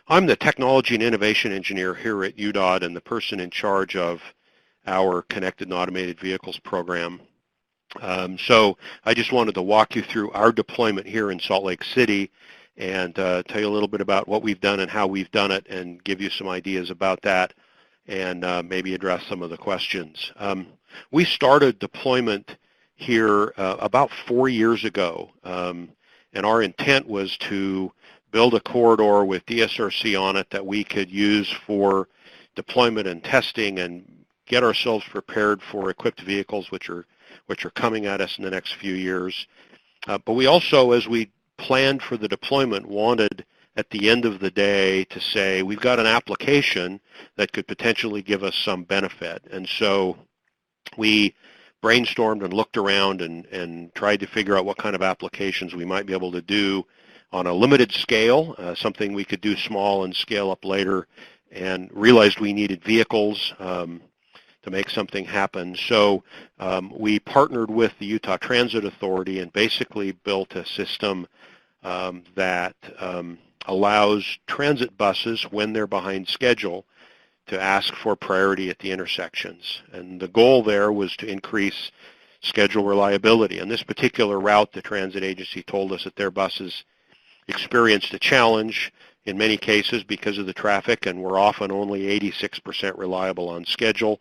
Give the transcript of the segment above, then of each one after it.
I'm the Technology and Innovation Engineer here at UDOT and the person in charge of our Connected and Automated Vehicles program. So I just wanted to walk you through our deployment here in Salt Lake City and tell you a little bit about what we've done and how we've done it and give you some ideas about that and maybe address some of the questions. We started deployment here about 4 years ago, and our intent was to build a corridor with DSRC on it that we could use for deployment and testing and get ourselves prepared for equipped vehicles which are coming at us in the next few years. But we also, as we planned for the deployment, wanted at the end of the day to say we've got an application that could potentially give us some benefit. And so we brainstormed and looked around and tried to figure out what kind of applications we might be able to do on a limited scale, something we could do small and scale up later, and realized we needed vehicles to make something happen. So we partnered with the Utah Transit Authority and basically built a system that allows transit buses, when they're behind schedule, to ask for priority at the intersections. And the goal there was to increase schedule reliability. On this particular route, the transit agency told us that their buses experienced a challenge in many cases because of the traffic and were often only 86% reliable on schedule.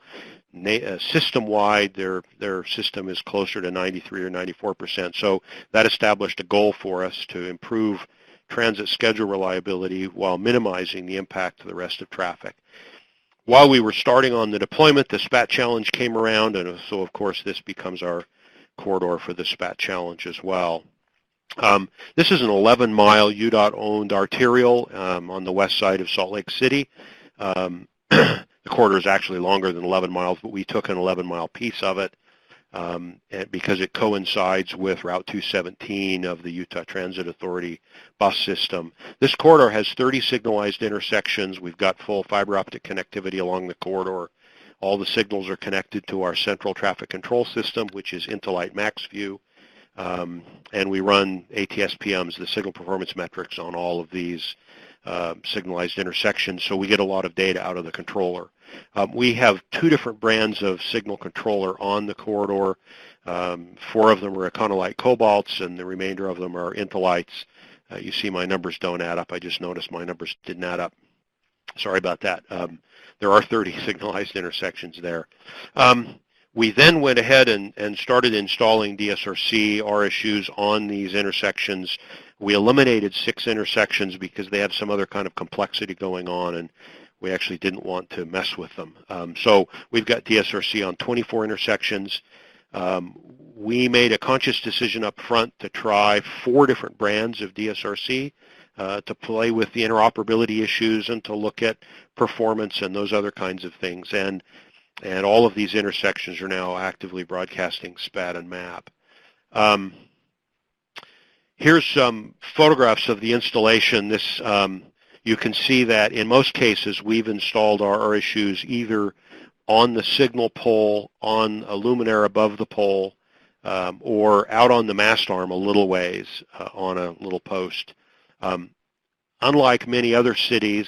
System-wide, their system is closer to 93 or 94%. So that established a goal for us to improve transit schedule reliability while minimizing the impact to the rest of traffic. While we were starting on the deployment, the SPaT challenge came around, and so of course this becomes our corridor for the SPaT challenge as well. This is an 11-mile UDOT-owned arterial on the west side of Salt Lake City. The corridor is actually longer than 11 miles, but we took an 11-mile piece of it because it coincides with Route 217 of the Utah Transit Authority bus system. This corridor has 30 signalized intersections. We've got full fiber optic connectivity along the corridor. All the signals are connected to our central traffic control system, which is Intelight MaxView. And we run ATSPMs, the signal performance metrics, on all of these signalized intersections, so we get a lot of data out of the controller. We have 2 different brands of signal controller on the corridor. 4 of them are Econolite Cobalts, and the remainder of them are Intelights. You see my numbers don't add up. I just noticed my numbers didn't add up. Sorry about that. There are 30 signalized intersections there. We then went ahead and started installing DSRC RSUs on these intersections. We eliminated 6 intersections because they have some other kind of complexity going on, and we actually didn't want to mess with them. So we've got DSRC on 24 intersections. We made a conscious decision up front to try 4 different brands of DSRC to play with the interoperability issues and to look at performance and those other kinds of things. And all of these intersections are now actively broadcasting SPaT and MAP. Here's some photographs of the installation. This you can see that in most cases we've installed our RSUs either on the signal pole, on a luminaire above the pole, or out on the mast arm a little ways on a little post. Unlike many other cities,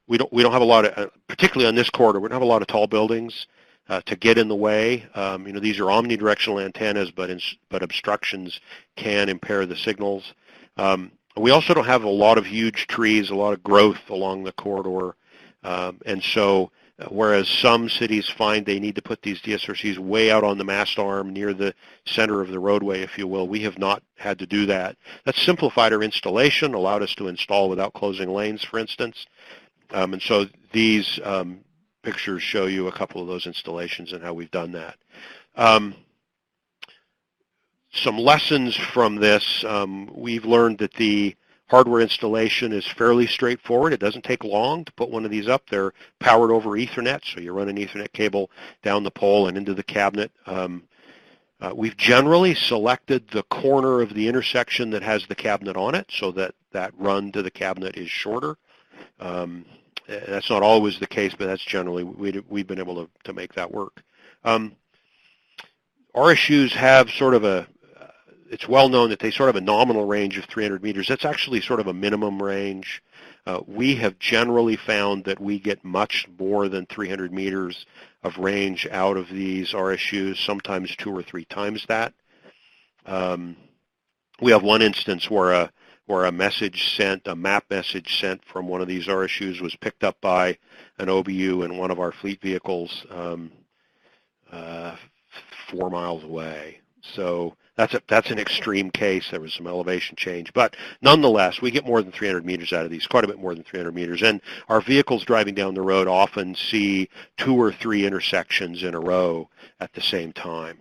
we don't have a lot of, particularly on this corridor, we don't have a lot of tall buildings to get in the way. These are omnidirectional antennas, but obstructions can impair the signals. We also don't have a lot of huge trees, a lot of growth along the corridor, and so whereas some cities find they need to put these DSRCs way out on the mast arm near the center of the roadway, if you will, we have not had to do that. That simplified our installation, allowed us to install without closing lanes, for instance. And so these pictures show you a couple of those installations and how we've done that. Some lessons from this, we've learned that the hardware installation is fairly straightforward. It doesn't take long to put one of these up. They're powered over Ethernet, so you run an Ethernet cable down the pole and into the cabinet. We've generally selected the corner of the intersection that has the cabinet on it so that that run to the cabinet is shorter. That's not always the case, but that's generally, we've been able to make that work. RSUs have sort of it's well known that they sort of a nominal range of 300 meters. That's actually sort of a minimum range. We have generally found that we get much more than 300 meters of range out of these RSUs, sometimes 2 or 3 times that. We have one instance where a message sent, a map message sent from one of these RSUs was picked up by an OBU in one of our fleet vehicles 4 miles away. So that's an extreme case. There was some elevation change, but nonetheless, we get more than 300 meters out of these, quite a bit more than 300 meters. And our vehicles driving down the road often see 2 or 3 intersections in a row at the same time.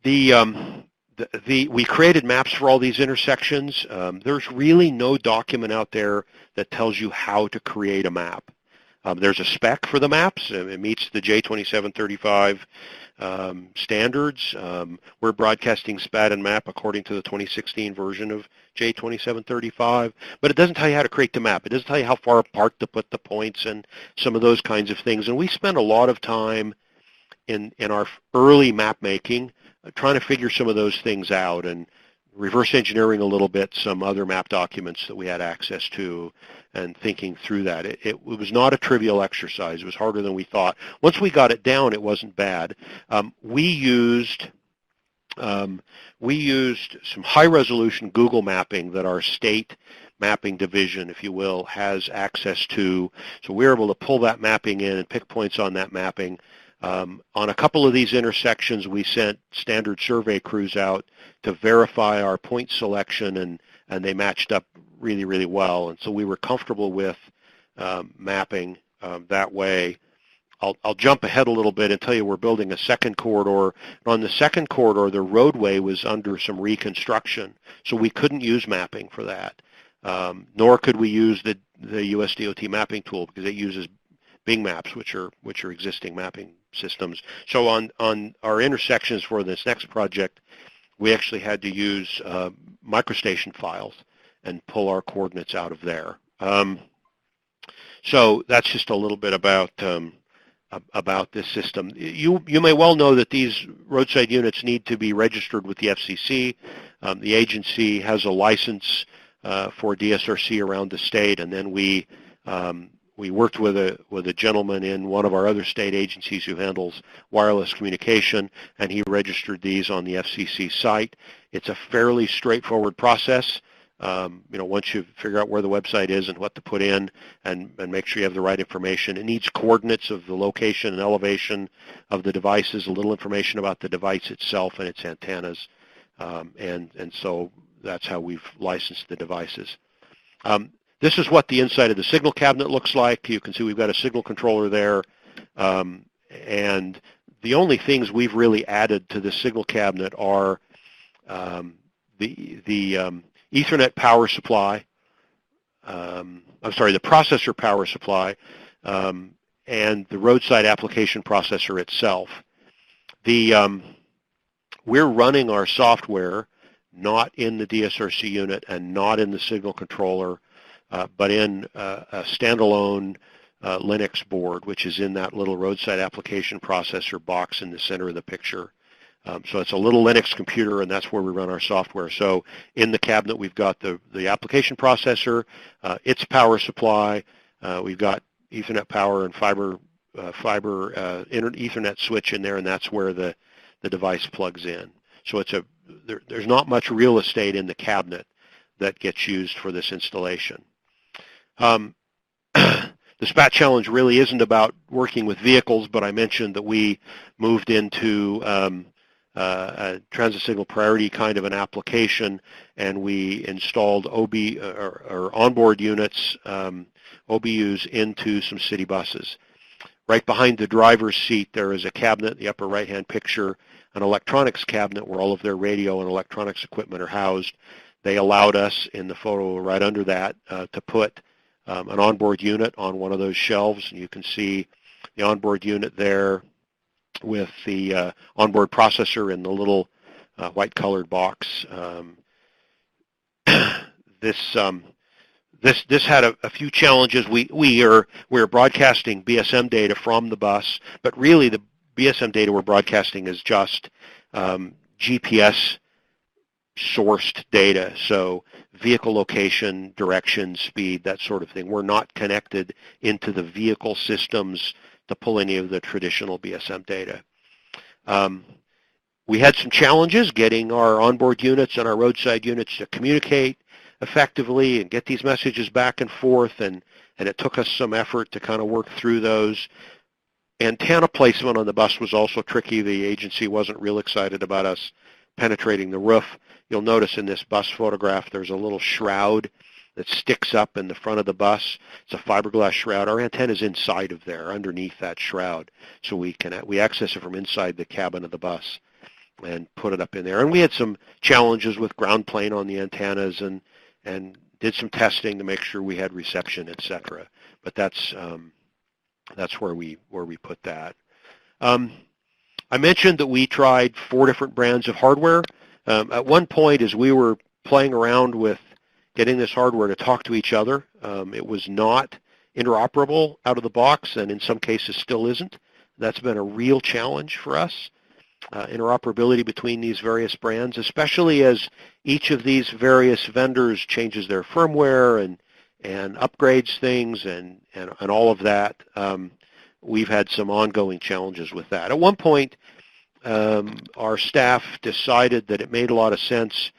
We created maps for all these intersections. There's really no document out there that tells you how to create a map. There's a spec for the maps. It meets the J2735 standards. We're broadcasting SPaT and map according to the 2016 version of J2735, but it doesn't tell you how to create the map. It doesn't tell you how far apart to put the points and some of those kinds of things. And we spent a lot of time in our early map making trying to figure some of those things out and reverse engineering a little bit some other map documents that we had access to and thinking through that. It was not a trivial exercise. It was harder than we thought. Once we got it down, it wasn't bad. We used some high-resolution Google mapping that our state mapping division, if you will, has access to. So we were able to pull that mapping in and pick points on that mapping. On a couple of these intersections, we sent standard survey crews out to verify our point selection, and they matched up really, really well. And so we were comfortable with mapping that way. I'll jump ahead a little bit and tell you we're building a second corridor. On the second corridor, the roadway was under some reconstruction, so we couldn't use mapping for that. Nor could we use the USDOT mapping tool because it uses Bing Maps, which are existing mapping systems. So on our intersections for this next project, we actually had to use microstation files and pull our coordinates out of there. So that's just a little bit about this system. You may well know that these roadside units need to be registered with the FCC. The agency has a license for DSRC around the state, and then we worked with a gentleman in one of our other state agencies who handles wireless communication, and he registered these on the FCC site. It's a fairly straightforward process. Once you figure out where the website is and what to put in and make sure you have the right information, it needs coordinates of the location and elevation of the devices, a little information about the device itself and its antennas, and so that's how we've licensed the devices. This is what the inside of the signal cabinet looks like. You can see we've got a signal controller there, and the only things we've really added to the signal cabinet are the Ethernet power supply, the processor power supply, and the roadside application processor itself. We're running our software not in the DSRC unit and not in the signal controller, but in a standalone Linux board, which is in that little roadside application processor box in the center of the picture. So it's a little Linux computer, and that's where we run our software. So in the cabinet, we've got the application processor, its power supply. We've got Ethernet power and fiber Ethernet switch in there, and that's where the device plugs in. So there's not much real estate in the cabinet that gets used for this installation. The SPaT challenge really isn't about working with vehicles, but I mentioned that we moved into a transit signal priority kind of an application, and we installed onboard units, OBUs, into some city buses. Right behind the driver's seat, there is a cabinet, the upper right-hand picture, an electronics cabinet where all of their radio and electronics equipment are housed. They allowed us, in the photo right under that, to put an onboard unit on one of those shelves, and you can see the onboard unit there with the onboard processor in the little white-colored box. This had a few challenges. We're broadcasting BSM data from the bus, but really the BSM data we're broadcasting is just GPS sourced data, so vehicle location, direction, speed, that sort of thing. We're not connected into the vehicle systems to pull any of the traditional BSM data. We had some challenges getting our onboard units and our roadside units to communicate effectively and get these messages back and forth, and it took us some effort to kind of work through those. Antenna placement on the bus was also tricky. The agency wasn't real excited about us penetrating the roof. You'll notice in this bus photograph there's a little shroud that sticks up in the front of the bus. It's a fiberglass shroud. Our antenna is inside of there, underneath that shroud, so we access it from inside the cabin of the bus and put it up in there. And we had some challenges with ground plane on the antennas, and did some testing to make sure we had reception, etc. But that's where we put that. I mentioned that we tried 4 different brands of hardware. At one point, as we were playing around with getting this hardware to talk to each other, it was not interoperable out of the box, and in some cases still isn't. That's been a real challenge for us, interoperability between these various brands, especially as each of these various vendors changes their firmware and upgrades things and all of that. We've had some ongoing challenges with that. At one point, our staff decided that it made a lot of sense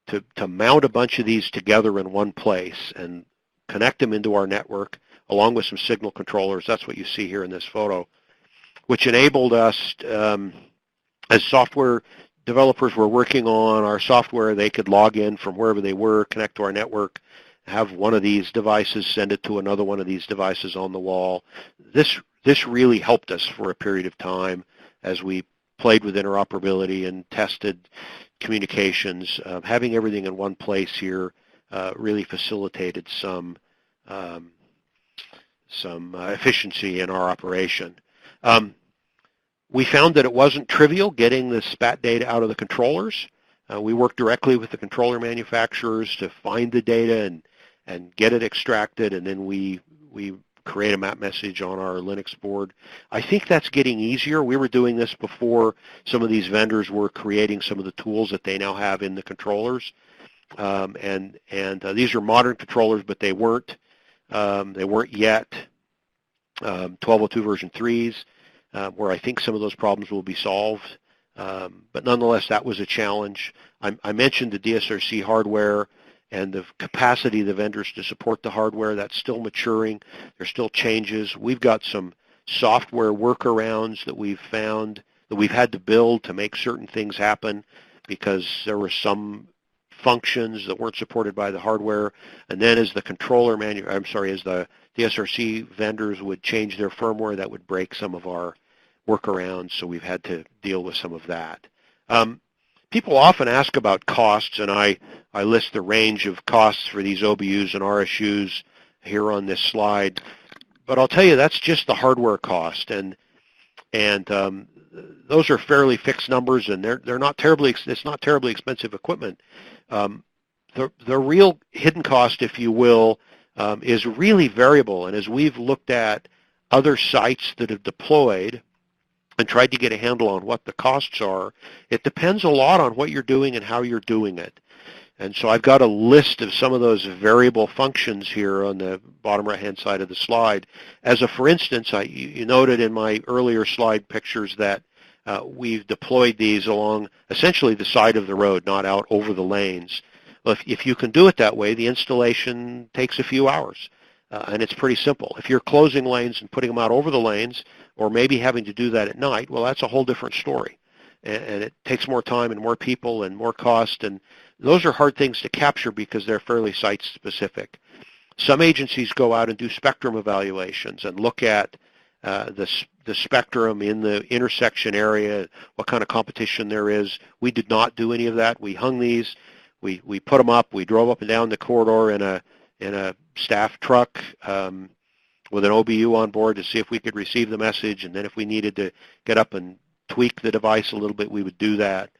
to mount a bunch of these together in one place and connect them into our network along with some signal controllers. That's what you see here in this photo, which enabled us, as software developers were working on our software, they could log in from wherever they were, connect to our network, have one of these devices send it to another one of these devices on the wall. This really helped us for a period of time as we played with interoperability and tested communications. Having everything in one place here really facilitated some efficiency in our operation. We found that it wasn't trivial getting the SPaT data out of the controllers. We worked directly with the controller manufacturers to find the data and get it extracted, and then we create a map message on our Linux board. I think that's getting easier. We were doing this before some of these vendors were creating some of the tools that they now have in the controllers. These are modern controllers, but they weren't yet 1202 version 3s, where I think some of those problems will be solved. But nonetheless, that was a challenge. I mentioned the DSRC hardware and the capacity of the vendors to support the hardware. That's still maturing. There's still changes. We've got some software workarounds that we've found that we've had to build to make certain things happen because there were some functions that weren't supported by the hardware. And then as the as the DSRC vendors would change their firmware, that would break some of our workarounds, so we've had to deal with some of that. People often ask about costs, and I list the range of costs for these OBUs and RSUs here on this slide. But I'll tell you, that's just the hardware cost, and those are fairly fixed numbers, and they're not terribly. It's not terribly expensive equipment. The real hidden cost, if you will, is really variable. And as we've looked at other sites that have deployed and tried to get a handle on what the costs are, it depends a lot on what you're doing and how you're doing it. And so I've got a list of some of those variable functions here on the bottom right-hand side of the slide. For instance, you noted in my earlier slide pictures that we've deployed these along essentially the side of the road, not out over the lanes. Well, if you can do it that way, the installation takes a few hours. And it's pretty simple. If you're closing lanes and putting them out over the lanes, or maybe having to do that at night, well, that's a whole different story. And it takes more time and more people and more cost, and those are hard things to capture because they're fairly site-specific. Some agencies go out and do spectrum evaluations and look at the spectrum in the intersection area, what kind of competition there is. We did not do any of that. We hung these. We put them up. We drove up and down the corridor in a staff truck with an OBU on board to see if we could receive the message, and then if we needed to get up and tweak the device a little bit, we would do that.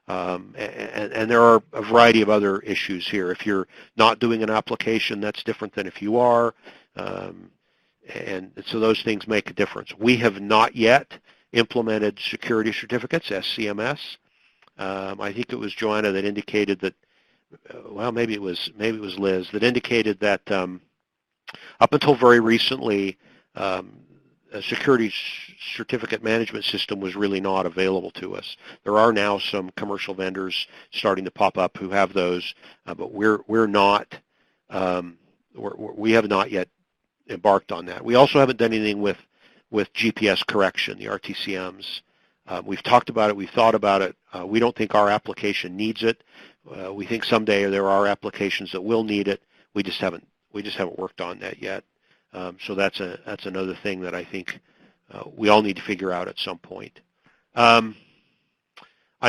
And there are a variety of other issues here. If you're not doing an application, that's different than if you are, and so those things make a difference. We have not yet implemented security certificates, SCMS. I think it was Joanna that indicated that, well, maybe it was Liz that indicated that up until very recently, a security certificate management system was really not available to us. There are now some commercial vendors starting to pop up who have those, but we're not. We have not yet embarked on that. We also haven't done anything with GPS correction, the RTCMs. We've talked about it. We've thought about it. We don't think our application needs it. We think someday there are applications that will need it. We just haven't worked on that yet. So that's another thing that I think we all need to figure out at some point. I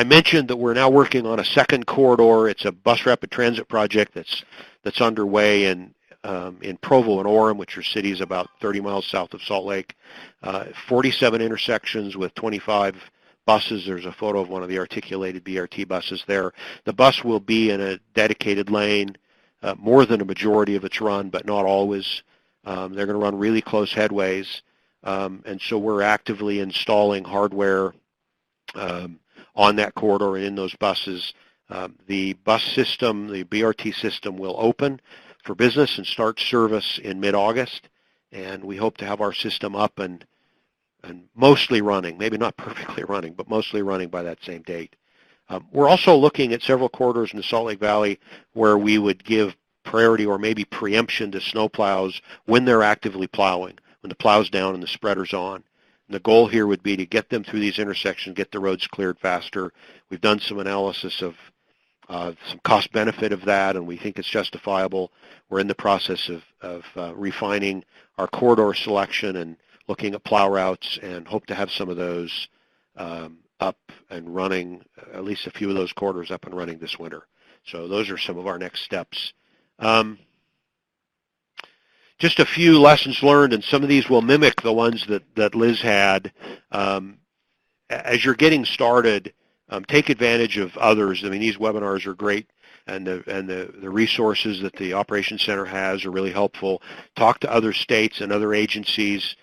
mentioned that we're now working on a second corridor. It's a bus rapid transit project that's underway in Provo and Orem, which are cities about 30 miles south of Salt Lake. 47 intersections with 25 buses. There's a photo of one of the articulated BRT buses there. The bus will be in a dedicated lane more than a majority of its run, but not always. They're going to run really close headways, and so we're actively installing hardware on that corridor and in those buses. The bus system, the BRT system, will open for business and start service in mid-August, and we hope to have our system up and mostly running, maybe not perfectly running, but mostly running by that same date. We're also looking at several corridors in the Salt Lake Valley where we would give priority or maybe preemption to snowplows when they're actively plowing, when the plow's down and the spreader's on. And the goal here would be to get them through these intersections, get the roads cleared faster. We've done some analysis of some cost benefit of that, and we think it's justifiable. We're in the process of refining our corridor selection and looking at plow routes, and hope to have some of those up and running, at least a few of those corridors up and running this winter. So those are some of our next steps. Just a few lessons learned, and some of these will mimic the ones that Liz had. As you're getting started, take advantage of others. I mean, these webinars are great, and the resources that the Operations Center has are really helpful. Talk to other states and other agencies.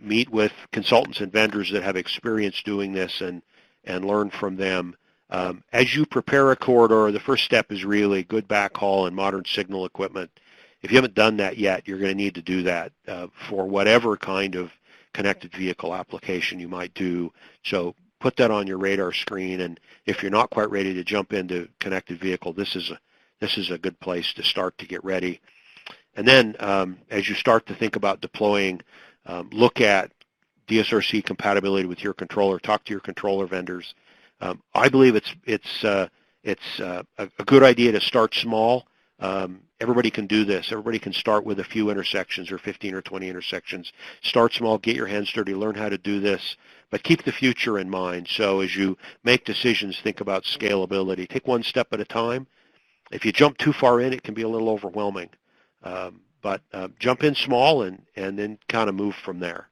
Meet with consultants and vendors that have experience doing this and learn from them. As you prepare a corridor, the first step is really good backhaul and modern signal equipment. If you haven't done that yet, you're going to need to do that for whatever kind of connected vehicle application you might do. So put that on your radar screen, and if you're not quite ready to jump into connected vehicle, this is a good place to start to get ready. And then as you start to think about deploying, look at DSRC compatibility with your controller. Talk to your controller vendors. I believe it's a good idea to start small. Everybody can do this. Everybody can start with a few intersections or 15 or 20 intersections. Start small, get your hands dirty, learn how to do this, but keep the future in mind. So as you make decisions, think about scalability. Take one step at a time. If you jump too far in, it can be a little overwhelming. But jump in small and then kind of move from there.